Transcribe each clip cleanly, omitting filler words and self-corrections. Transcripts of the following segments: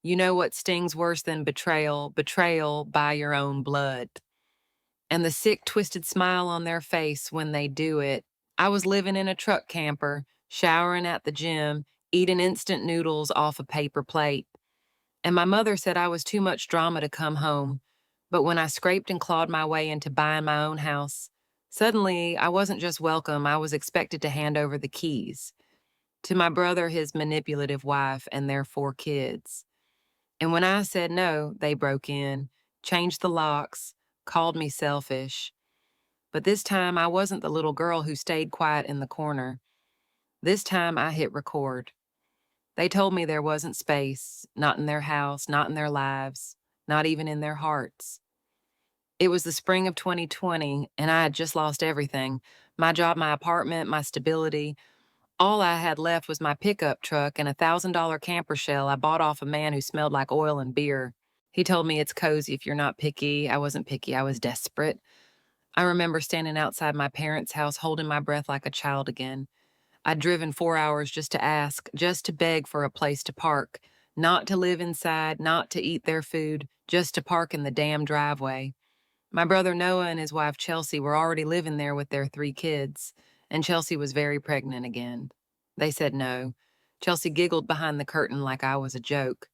You know what stings worse than betrayal? Betrayal by your own blood. And the sick, twisted smile on their face when they do it. I was living in a truck camper, showering at the gym, eating instant noodles off a paper plate. And my mother said I was too much drama to come home. But when I scraped and clawed my way into buying my own house, suddenly I wasn't just welcome, I was expected to hand over the keys to my brother, his manipulative wife, and their 4 kids. And when I said no, they broke in, changed the locks, called me selfish. But this time I wasn't the little girl who stayed quiet in the corner. This time I hit record. They told me there wasn't space, not in their house, not in their lives, not even in their hearts. It was the spring of 2020, and I had just lost everything: my job, my apartment, my stability. All I had left was my pickup truck and a $1,000 camper shell I bought off a man who smelled like oil and beer. He told me it's cozy if you're not picky. I wasn't picky, I was desperate. I remember standing outside my parents' house holding my breath like a child again. I'd driven 4 hours just to ask, just to beg for a place to park, not to live inside, not to eat their food, just to park in the damn driveway. My brother Noah and his wife Chelsea were already living there with their 3 kids, and Chelsea was very pregnant again. They said no. Chelsea giggled behind the curtain like I was a joke.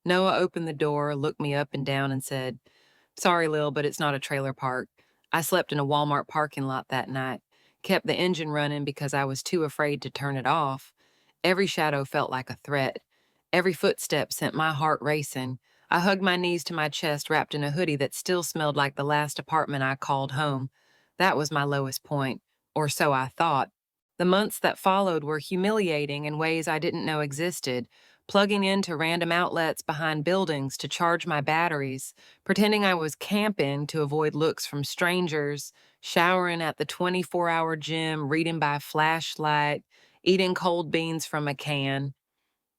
Noah opened the door, looked me up and down, and said, "Sorry, Lil, but it's not a trailer park." I slept in a Walmart parking lot that night, kept the engine running because I was too afraid to turn it off. Every shadow felt like a threat. Every footstep sent my heart racing. I hugged my knees to my chest, wrapped in a hoodie that still smelled like the last apartment I called home. That was my lowest point, or so I thought. The months that followed were humiliating in ways I didn't know existed, plugging into random outlets behind buildings to charge my batteries, pretending I was camping to avoid looks from strangers, showering at the 24-hour gym, reading by flashlight, eating cold beans from a can.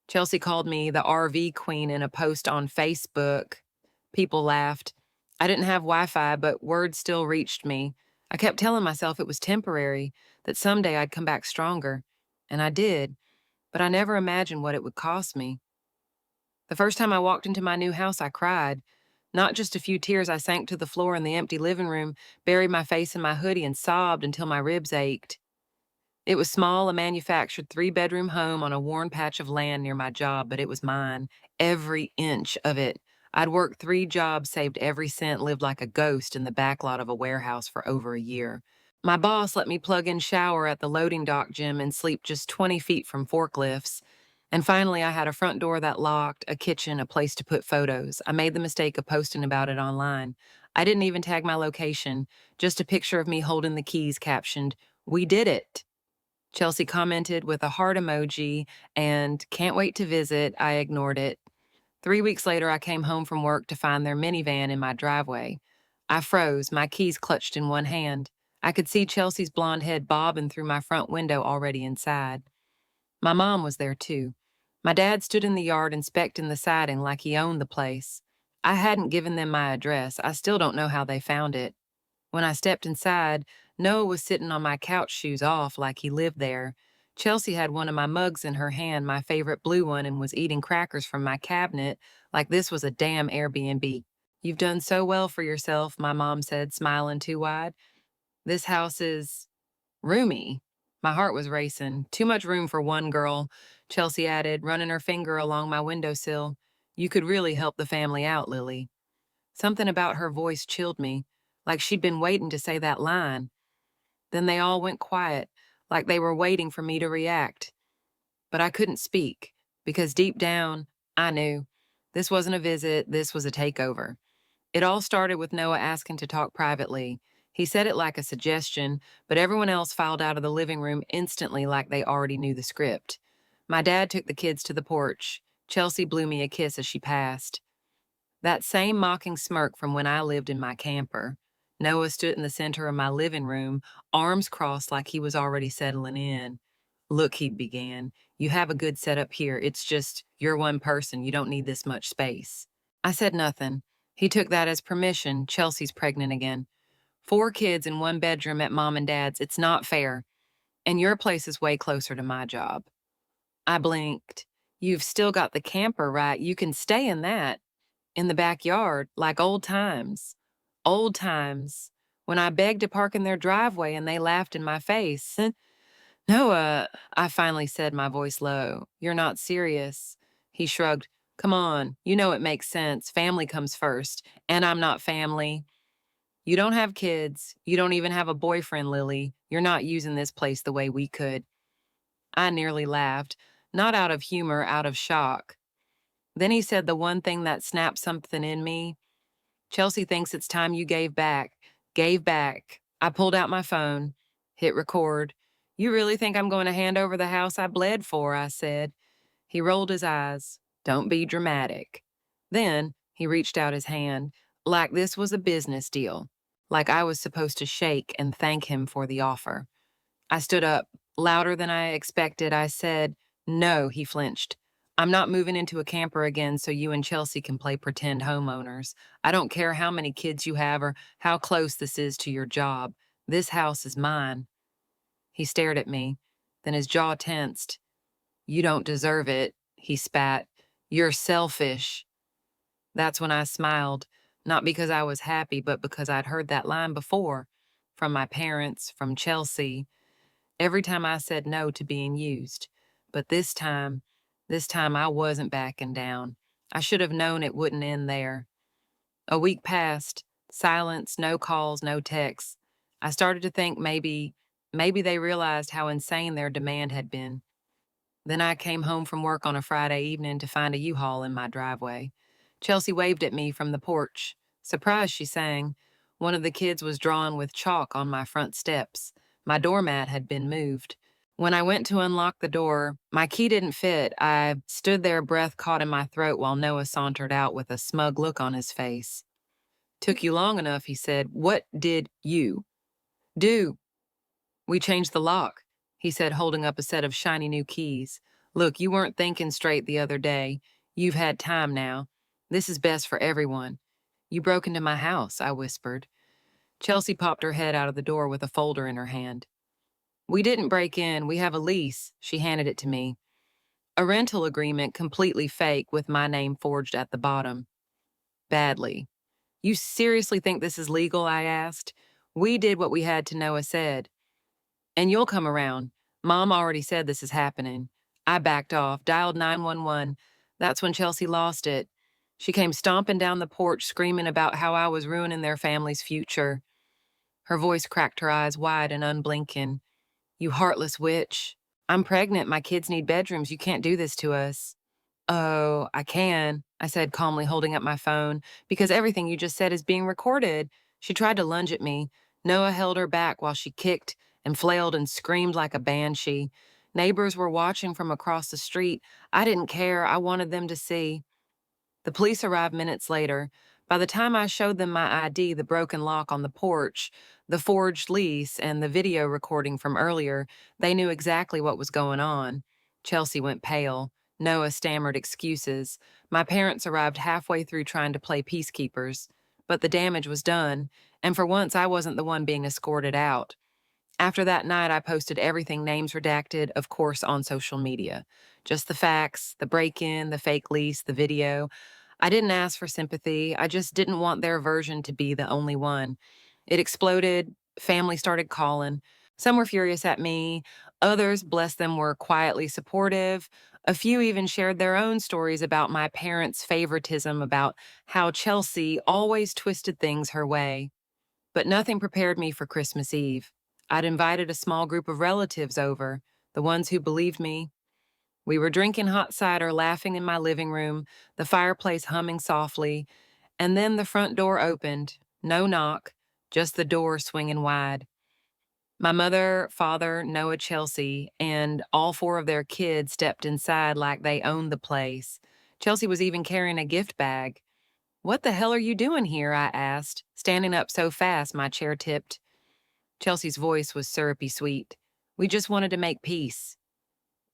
Chelsea called me the RV queen in a post on Facebook. People laughed. I didn't have Wi Fi, but word still reached me. I kept telling myself it was temporary, that someday I'd come back stronger. And I did, but I never imagined what it would cost me. The first time I walked into my new house, I cried. Not just a few tears, I sank to the floor in the empty living room, buried my face in my hoodie, and sobbed until my ribs ached. It was small, a manufactured 3-bedroom home on a worn patch of land near my job, but it was mine, every inch of it. I'd worked 3 jobs, saved every cent, lived like a ghost in the backlot of a warehouse for over a year. My boss let me plug in shower at the loading dock gym and sleep just 20 feet from forklifts. And finally, I had a front door that locked, a kitchen, a place to put photos. I made the mistake of posting about it online. I didn't even tag my location, just a picture of me holding the keys captioned, "We did it." Chelsea commented with a heart emoji and "can't wait to visit." I ignored it. 3 weeks later, I came home from work to find their minivan in my driveway. I froze, my keys clutched in one hand. I could see Chelsea's blonde head bobbing through my front window already inside. My mom was there too. My dad stood in the yard inspecting the siding like he owned the place. I hadn't given them my address. I still don't know how they found it. When I stepped inside, Noah was sitting on my couch, shoes off, like he lived there. Chelsea had one of my mugs in her hand, my favorite blue one, and was eating crackers from my cabinet like this was a damn Airbnb. "You've done so well for yourself," my mom said, smiling too wide. "This house is roomy." My heart was racing. "Too much room for one girl," Chelsea added, running her finger along my windowsill. "You could really help the family out, Lily." Something about her voice chilled me, like she'd been waiting to say that line. Then they all went quiet, like they were waiting for me to react. But I couldn't speak, because deep down, I knew. This wasn't a visit, this was a takeover. It all started with Noah asking to talk privately. He said it like a suggestion, but everyone else filed out of the living room instantly like they already knew the script. My dad took the kids to the porch. Chelsea blew me a kiss as she passed. That same mocking smirk from when I lived in my camper. Noah stood in the center of my living room, arms crossed like he was already settling in. "Look," he began, "you have a good setup here. It's just, you're one person. You don't need this much space." I said nothing. He took that as permission. Chelsea's pregnant again. 4 kids in one bedroom at mom and dad's. It's not fair. And your place is way closer to my job. I blinked. You've still got the camper, right? You can stay in that, in the backyard, like old times. Old times, when I begged to park in their driveway and they laughed in my face. Noah, I finally said, my voice low. You're not serious. He shrugged. Come on, you know it makes sense. Family comes first. And I'm not family. You don't have kids. You don't even have a boyfriend, Lily. You're not using this place the way we could. I nearly laughed, not out of humor, out of shock. Then he said the one thing that snapped something in me. Chelsea thinks it's time you gave back. Gave back. I pulled out my phone, hit record. You really think I'm going to hand over the house I bled for? I said. He rolled his eyes. Don't be dramatic. Then he reached out his hand, like this was a business deal, like I was supposed to shake and thank him for the offer. I stood up, louder than I expected. I said, no, he flinched. I'm not moving into a camper again so you and Chelsea can play pretend homeowners. I don't care how many kids you have or how close this is to your job. This house is mine. He stared at me. Then his jaw tensed. You don't deserve it, he spat. You're selfish. That's when I smiled, not because I was happy, but because I'd heard that line before, from my parents, from Chelsea, every time I said no to being used. But this time I wasn't backing down. I should have known it wouldn't end there. A week passed, silence, no calls, no texts. I started to think maybe they realized how insane their demand had been. Then I came home from work on a Friday evening to find a U-Haul in my driveway. Chelsea waved at me from the porch. Surprised, she sang. One of the kids was drawing with chalk on my front steps. My doormat had been moved. When I went to unlock the door, my key didn't fit. I stood there, breath caught in my throat, while Noah sauntered out with a smug look on his face. Took you long enough, he said. What did you do? We changed the lock, he said, holding up a set of shiny new keys. Look, you weren't thinking straight the other day. You've had time now. This is best for everyone. You broke into my house, I whispered. Chelsea popped her head out of the door with a folder in her hand. We didn't break in. We have a lease. She handed it to me. A rental agreement, completely fake, with my name forged at the bottom. Badly. You seriously think this is legal? I asked. We did what we had to. Noah said. And you'll come around. Mom already said this is happening. I backed off, dialed 911. That's when Chelsea lost it. She came stomping down the porch, screaming about how I was ruining their family's future. Her voice cracked, her eyes wide and unblinking. You heartless witch. I'm pregnant. My kids need bedrooms. You can't do this to us. Oh, I can, I said calmly, holding up my phone, because everything you just said is being recorded. She tried to lunge at me. Noah held her back while she kicked and flailed and screamed like a banshee. Neighbors were watching from across the street. I didn't care. I wanted them to see. The police arrived minutes later. By the time I showed them my ID, the broken lock on the porch, the forged lease, and the video recording from earlier, they knew exactly what was going on. Chelsea went pale. Noah stammered excuses. My parents arrived halfway through trying to play peacekeepers. But the damage was done, and for once I wasn't the one being escorted out. After that night, I posted everything, names redacted, of course, on social media. Just the facts, the break-in, the fake lease, the video. I didn't ask for sympathy. I just didn't want their version to be the only one. It exploded. Family started calling. Some were furious at me. Others, bless them, were quietly supportive. A few even shared their own stories about my parents' favoritism, about how Chelsea always twisted things her way. But nothing prepared me for Christmas Eve. I'd invited a small group of relatives over, the ones who believed me. We were drinking hot cider, laughing in my living room, the fireplace humming softly, and then the front door opened. No knock, just the door swinging wide. My mother, father, Noah, Chelsea, and all four of their kids stepped inside like they owned the place. Chelsea was even carrying a gift bag. What the hell are you doing here? I asked, standing up so fast my chair tipped. Chelsea's voice was syrupy sweet. We just wanted to make peace.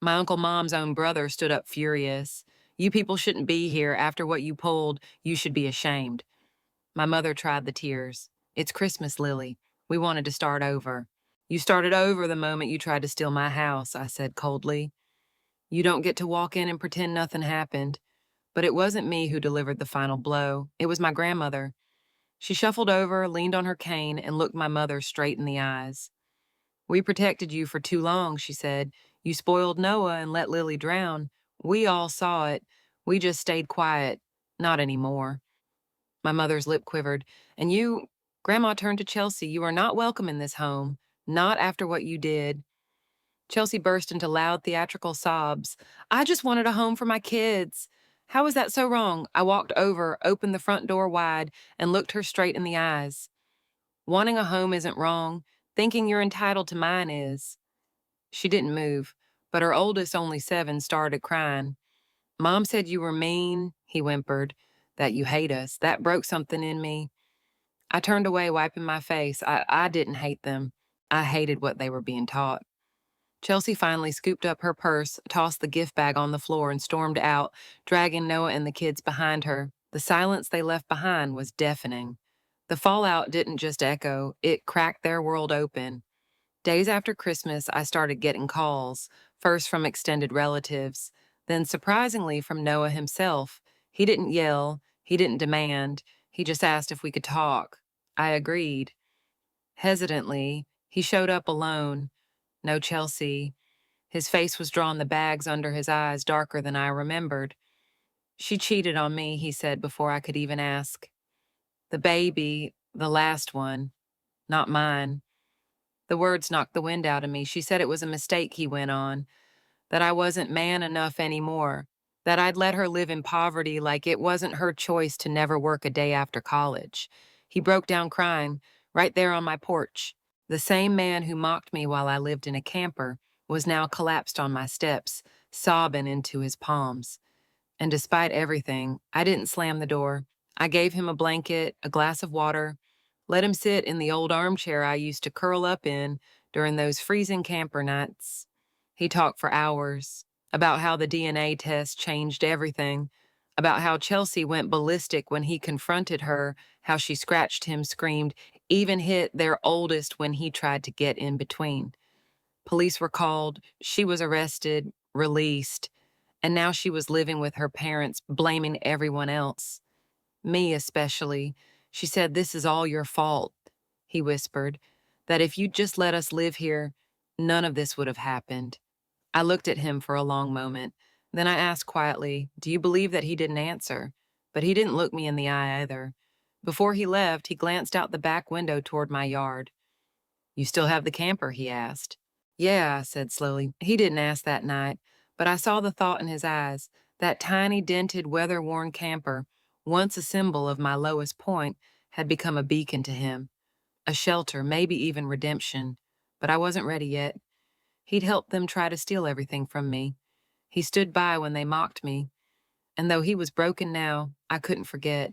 My Uncle Mom's own brother stood up furious. You people shouldn't be here. After what you pulled, you should be ashamed. My mother tried the tears. It's Christmas, Lily. We wanted to start over. You started over the moment you tried to steal my house, I said coldly. You don't get to walk in and pretend nothing happened. But it wasn't me who delivered the final blow. It was my grandmother. She shuffled over, leaned on her cane, and looked my mother straight in the eyes. We protected you for too long, she said. You spoiled Noah and let Lily drown. We all saw it. We just stayed quiet. Not anymore. My mother's lip quivered. And you, Grandma turned to Chelsea, you are not welcome in this home. Not after what you did. Chelsea burst into loud theatrical sobs. I just wanted a home for my kids. How is that so wrong? I walked over, opened the front door wide, and looked her straight in the eyes. Wanting a home isn't wrong. Thinking you're entitled to mine is. She didn't move, but her oldest, only 7, started crying. Mom said you were mean, he whimpered, that you hate us. That broke something in me. I turned away, wiping my face. I didn't hate them. I hated what they were being taught. Chelsea finally scooped up her purse, tossed the gift bag on the floor, and stormed out, dragging Noah and the kids behind her. The silence they left behind was deafening. The fallout didn't just echo, it cracked their world open. Days after Christmas, I started getting calls, first from extended relatives, then surprisingly from Noah himself. He didn't yell, he didn't demand, he just asked if we could talk. I agreed. Hesitantly, he showed up alone. No Chelsea. His face was drawn, the bags under his eyes darker than I remembered. She cheated on me, he said before I could even ask. The baby, the last one, not mine. The words knocked the wind out of me. She said it was a mistake, he went on, that I wasn't man enough anymore, that I'd let her live in poverty like it wasn't her choice to never work a day after college. He broke down crying, right there on my porch. The same man who mocked me while I lived in a camper was now collapsed on my steps, sobbing into his palms. And despite everything, I didn't slam the door. I gave him a blanket, a glass of water, let him sit in the old armchair I used to curl up in during those freezing camper nights. He talked for hours about how the DNA test changed everything, about how Chelsea went ballistic when he confronted her, how she scratched him, screamed, even hit their oldest when he tried to get in between. Police were called, she was arrested, released, and now she was living with her parents, blaming everyone else. Me especially. She said, this is all your fault, he whispered, that if you'd just let us live here, none of this would have happened. I looked at him for a long moment. Then I asked quietly, do you believe that he didn't answer? But he didn't look me in the eye either. Before he left, he glanced out the back window toward my yard. You still have the camper, he asked. Yeah, I said slowly. He didn't ask that night, but I saw the thought in his eyes. That tiny, dented, weather-worn camper, once a symbol of my lowest point, had become a beacon to him. A shelter, maybe even redemption. But I wasn't ready yet. He'd helped them try to steal everything from me. He stood by when they mocked me. And though he was broken now, I couldn't forget.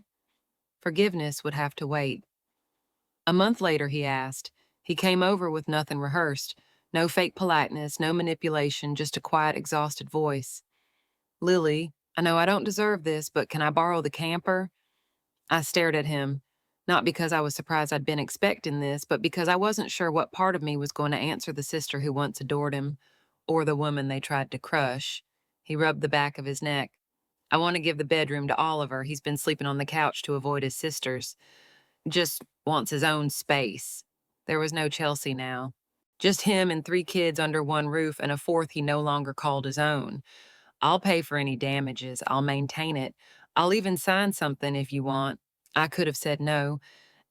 Forgiveness would have to wait. A month later, he asked. He came over with nothing rehearsed. No fake politeness, no manipulation, just a quiet, exhausted voice. Lily, I know I don't deserve this, but can I borrow the camper? I stared at him, not because I was surprised I'd been expecting this, but because I wasn't sure what part of me was going to answer the sister who once adored him, or the woman they tried to crush. He rubbed the back of his neck. I want to give the bedroom to Oliver. He's been sleeping on the couch to avoid his sisters. Just wants his own space. There was no Chelsea now. Just him and 3 kids under one roof and a fourth he no longer called his own. I'll pay for any damages. I'll maintain it. I'll even sign something if you want. I could have said no,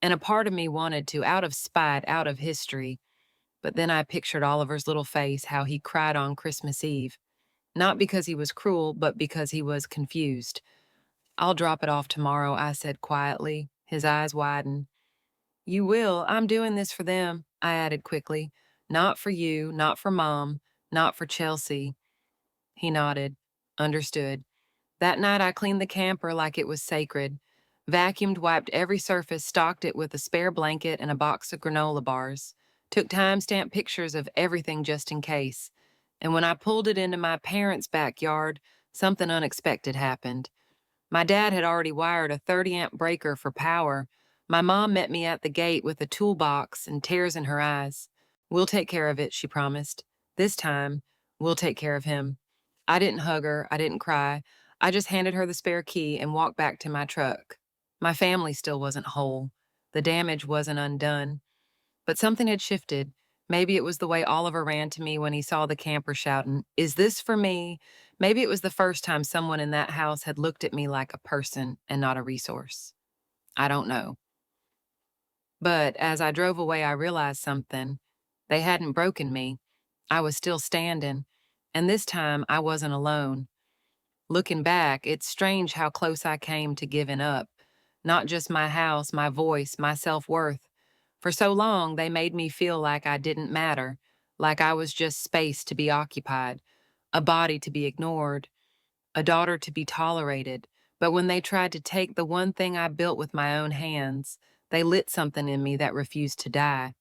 and a part of me wanted to, out of spite, out of history. But then I pictured Oliver's little face, how he cried on Christmas Eve. Not because he was cruel, but because he was confused. I'll drop it off tomorrow, I said quietly. His eyes widened. You will. I'm doing this for them, I added quickly. Not for you, not for Mom, not for Chelsea. He nodded. Understood. That night I cleaned the camper like it was sacred. Vacuumed, wiped every surface, stocked it with a spare blanket and a box of granola bars. Took time-stamped pictures of everything just in case. And when I pulled it into my parents' backyard, something unexpected happened. My dad had already wired a 30-amp breaker for power. My mom met me at the gate with a toolbox and tears in her eyes. We'll take care of it, she promised. This time, we'll take care of him. I didn't hug her, I didn't cry. I just handed her the spare key and walked back to my truck. My family still wasn't whole. The damage wasn't undone. But something had shifted. Maybe it was the way Oliver ran to me when he saw the camper shouting, "Is this for me?" Maybe it was the first time someone in that house had looked at me like a person and not a resource. I don't know. But as I drove away, I realized something. They hadn't broken me. I was still standing. And this time, I wasn't alone. Looking back, it's strange how close I came to giving up. Not just my house, my voice, my self worth. For so long, they made me feel like I didn't matter, like I was just space to be occupied, a body to be ignored, a daughter to be tolerated. But when they tried to take the one thing I built with my own hands, they lit something in me that refused to die.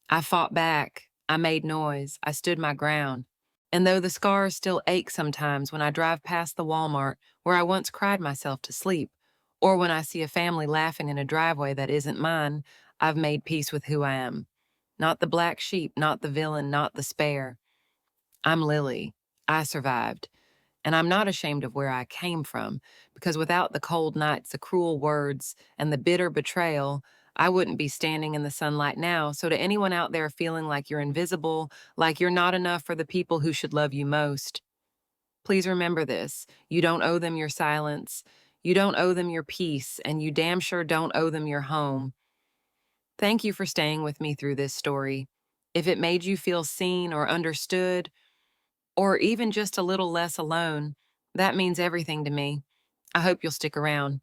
I fought back. I made noise. I stood my ground. And though the scars still ache sometimes when I drive past the Walmart where I once cried myself to sleep, or when I see a family laughing in a driveway that isn't mine, I've made peace with who I am. Not the black sheep, not the villain, not the spare. I'm Lily. I survived. And I'm not ashamed of where I came from, because without the cold nights, the cruel words, and the bitter betrayal, I wouldn't be standing in the sunlight now. So, to anyone out there feeling like you're invisible, like you're not enough for the people who should love you most, please remember this. You don't owe them your silence. You don't owe them your peace, and you damn sure don't owe them your home. Thank you for staying with me through this story. If it made you feel seen or understood, or even just a little less alone, that means everything to me. I hope you'll stick around.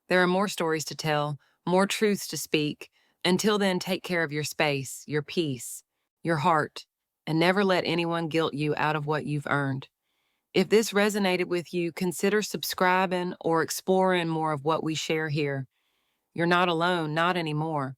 There are more stories to tell, more truths to speak. Until then, take care of your space, your peace, your heart, and never let anyone guilt you out of what you've earned. If this resonated with you, consider subscribing or exploring more of what we share here. You're not alone, not anymore.